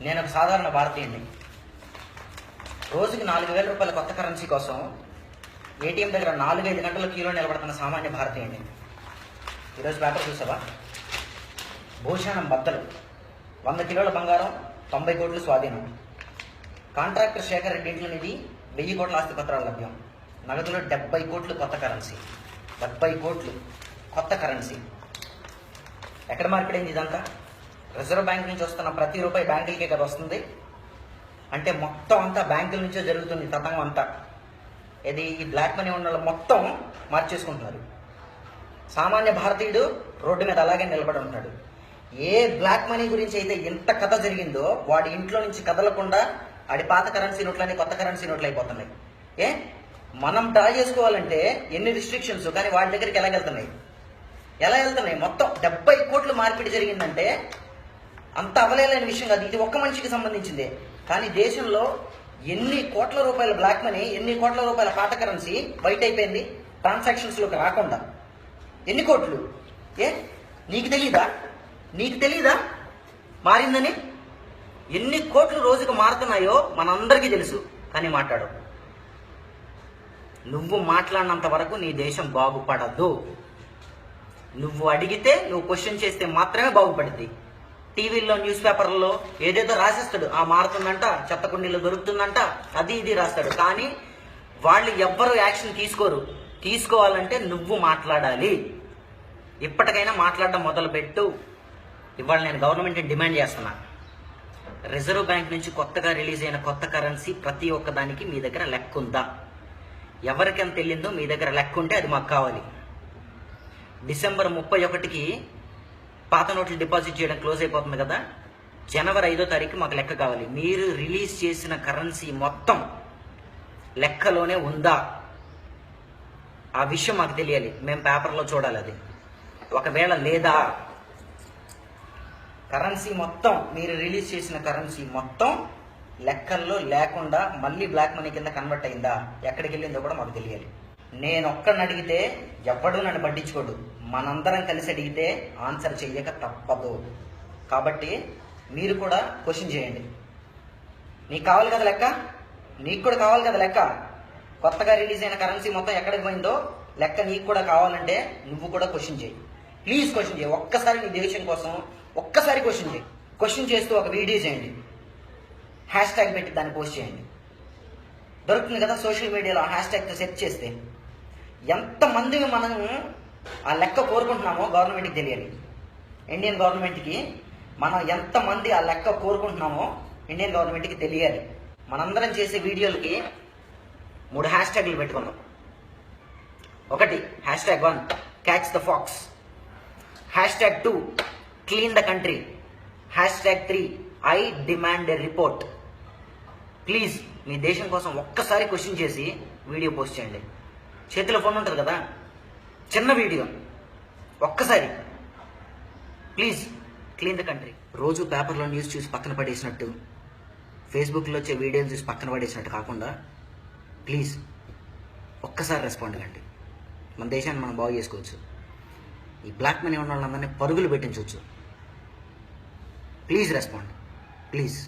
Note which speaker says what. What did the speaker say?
Speaker 1: నేను ఒక సాధారణ భారతీయుడిని. రోజుకి 4,000 రూపాయల కొత్త కరెన్సీ కోసం ఏటీఎం దగ్గర 4-5 గంటల క్యూలో నిలబడుతున్న సామాన్య భారతీయుడిని. ఈరోజు పేపర్ చూసావా? భూషణం బద్దలు, 100 కిలోల బంగారం, 90 కోట్లు స్వాధీనం. కాంట్రాక్టర్ శేఖర్ రెడ్డి ఇంట్లో నిధి 1000 కోట్ల ఆస్తి పత్రాలు లభ్యం. నగదులో 70 కోట్లు కొత్త కరెన్సీ. 70 కోట్లు కొత్త కరెన్సీ. ఎక్కడ మార్పిడైంది ఇదంతా? రిజర్వ్ బ్యాంక్ నుంచి వస్తున్న ప్రతి రూపాయి బ్యాంకులకే కదా వస్తుంది. అంటే మొత్తం అంతా బ్యాంకుల నుంచే జరుగుతుంది తతంగం అంతా. ఇది ఈ బ్లాక్ మనీ ఉన్న వాళ్ళు మొత్తం మార్చేసుకుంటున్నారు. సామాన్య భారతీయుడు రోడ్డు మీద అలాగే నిలబడి ఉంటాడు. ఏ బ్లాక్ మనీ గురించి అయితే ఎంత కథ జరిగిందో వాడి ఇంట్లో నుంచి కదలకుండా ఆడి పాత కరెన్సీ నోట్లని కొత్త కరెన్సీ నోట్లు అయిపోతున్నాయి. మనం డ్రా చేసుకోవాలంటే ఎన్ని రిస్ట్రిక్షన్స్, కానీ వాడి దగ్గరికి ఎలా వెళ్తున్నాయి? మొత్తం 70 కోట్లు మార్పిడి జరిగిందంటే అంత అవలేని విషయం కాదు. ఇది ఒక్క మనిషికి సంబంధించిందే. కానీ దేశంలో ఎన్ని కోట్ల రూపాయల బ్లాక్ మనీ, ఎన్ని కోట్ల రూపాయల పాత కరెన్సీ బయట అయిపోయింది ట్రాన్సాక్షన్స్లోకి రాకుండా. ఎన్ని కోట్లు? నీకు తెలీదా మారిందని? ఎన్ని కోట్లు రోజుకు మారుతున్నాయో మనందరికీ తెలుసు, కానీ మాట్లాడవు. నువ్వు మాట్లాడినంత వరకు నీ దేశం బాగుపడదు. నువ్వు అడిగితే, నువ్వు క్వశ్చన్ చేస్తే మాత్రమే బాగుపడుద్ది. టీవీల్లో, న్యూస్ పేపర్లలో ఏదేదో రాసేస్తాడు. మారుతుందంట, చెత్త కుండీలో దొరుకుతుందంట, అది ఇది రాస్తాడు. కానీ వాళ్ళు ఎవ్వరూ యాక్షన్ తీసుకోరు. తీసుకోవాలంటే నువ్వు మాట్లాడాలి. ఇప్పటికైనా మాట్లాడడం మొదలుపెట్టు. ఇవాళ నేను గవర్నమెంట్ని డిమాండ్ చేస్తున్నా. రిజర్వ్ బ్యాంక్ నుంచి కొత్తగా రిలీజ్ అయిన కొత్త కరెన్సీ ప్రతి ఒక్కదానికి మీ దగ్గర లెక్క ఉందా? ఎవరికెంత వెళ్ళిందో మీ దగ్గర లెక్క ఉంటే అది మాకు కావాలి. డిసెంబర్ 31కి పాత నోట్లు డిపాజిట్ చేయడం క్లోజ్ అయిపోతుంది కదా. జనవరి 5వ తారీఖు మాకు లెక్క కావాలి. మీరు రిలీజ్ చేసిన కరెన్సీ మొత్తం లెక్కలోనే ఉందా? ఆ విషయం మాకు తెలియాలి. మేము పేపర్లో చూడాలి. అది ఒకవేళ లేదా, కరెన్సీ మొత్తం, మీరు రిలీజ్ చేసిన కరెన్సీ మొత్తం లెక్కల్లో లేకుండా మళ్ళీ బ్లాక్ మనీ కింద కన్వర్ట్ అయిందా, ఎక్కడికి వెళ్ళిందో కూడా మాకు తెలియాలి. నేను ఒక్కడిని అడిగితే ఎవ్వడూ నన్ను పట్టించుకోడు. మనందరం కలిసి అడిగితే ఆన్సర్ చెయ్యక తప్పదు. కాబట్టి మీరు కూడా క్వశ్చన్ చేయండి. నీకు కావాలి కదా లెక్క, నీకు కూడా కావాలి కదా లెక్క. కొత్తగా రిలీజ్ అయిన కరెన్సీ మొత్తం ఎక్కడికి పోయిందో లెక్క నీకు కూడా కావాలంటే నువ్వు కూడా క్వశ్చన్ చేయి. ప్లీజ్ క్వశ్చన్ చేయి. ఒక్కసారి నీ దేశం కోసం ఒక్కసారి క్వశ్చన్ చేయి. క్వశ్చన్ చేస్తూ ఒక వీడియో చేయండి, హ్యాష్ ట్యాగ్ పెట్టి దాన్ని పోస్ట్ చేయండి. దొరుకుతుంది కదా సోషల్ మీడియాలో. హ్యాష్ ట్యాగ్తో సెర్చ్ చేస్తే ఎంతమంది మనం ఆ లెక్క కోరుకుంటున్నామో గవర్నమెంట్కి తెలియాలి. ఇండియన్ గవర్నమెంట్కి మనం ఎంతమంది ఆ లెక్క కోరుకుంటున్నామో ఇండియన్ గవర్నమెంట్కి తెలియాలి. మనందరం చేసే వీడియోలకి 3 హ్యాష్ ట్యాగ్లు పెట్టుకున్నాం. 1 #1 catch the fox, #2 clean the country, #3 I demand a report. Please మీ దేశం కోసం ఒక్కసారి క్వశ్చన్ చేసి వీడియో పోస్ట్ చేయండి. చేతిలో ఫోన్ ఉంటుంది కదా, చిన్న వీడియో ఒక్కసారి ప్లీజ్ క్లీన్ ద కంట్రీ. రోజు పేపర్లో న్యూస్ చూసి పక్కన పడేసినట్టు, ఫేస్బుక్లో వచ్చే వీడియోలు చూసి పక్కన పడేసినట్టు కాకుండా ప్లీజ్ ఒక్కసారి రెస్పాండ్ కండి. మన దేశాన్ని మనం బాగు చేసుకోవచ్చు. ఈ బ్లాక్ మనీ ఉన్న వాళ్ళందరినీ పరుగులు పెట్టించవచ్చు. Please respond, please.